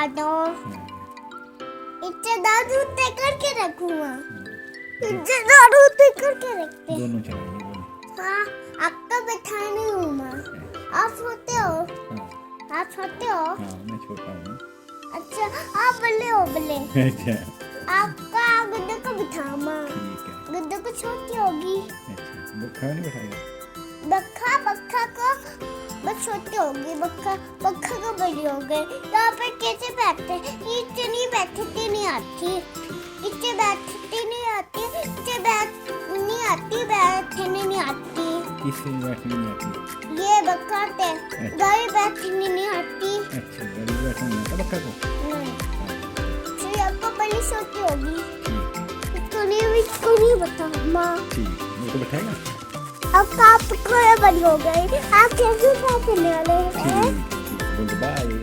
बैठा दो। इसे दादू तय करके रखूंगा। इसे दादू तय करके रखते। दोनों चलाएंगे दोनों। हाँ, आपका बैठा नहीं हूँ मैं। आप सोते हो? हाँ आप सोते हो? हाँ मैं छोटा हूँ। अच्छा, आप बल्ले हो बल्ले। अच्छा आपका गद्दे को बिठामा। ठीक है। गद्दे को छोटी होगी। अच्छा बुखार नहीं बैठाएगा। बक्खा को बस छोटी होगी। बक्खा को बड़ी हो गई। यहाँ पर कैसे बैठते? नीचे नहीं बैठती नहीं आती। नीचे बैठती नहीं आती। नीचे बैठ नहीं आती। बैठने नहीं आती। किससे बैठने नहीं आती। ये बक्खा थे। गाड़ी बैठने नहीं आती। अच्छा गाड़ी में बैठना नहीं आता बक्का को। नहीं। फिर आपको बड़ी छोटी होगी। ठीक इसको नहीं बताओ माँ। ठीक मेरे को बैठाएगा। अब आप बड़ी हो गई। आप कैसे बैठने वाले हैं? ठीक बोल बाय।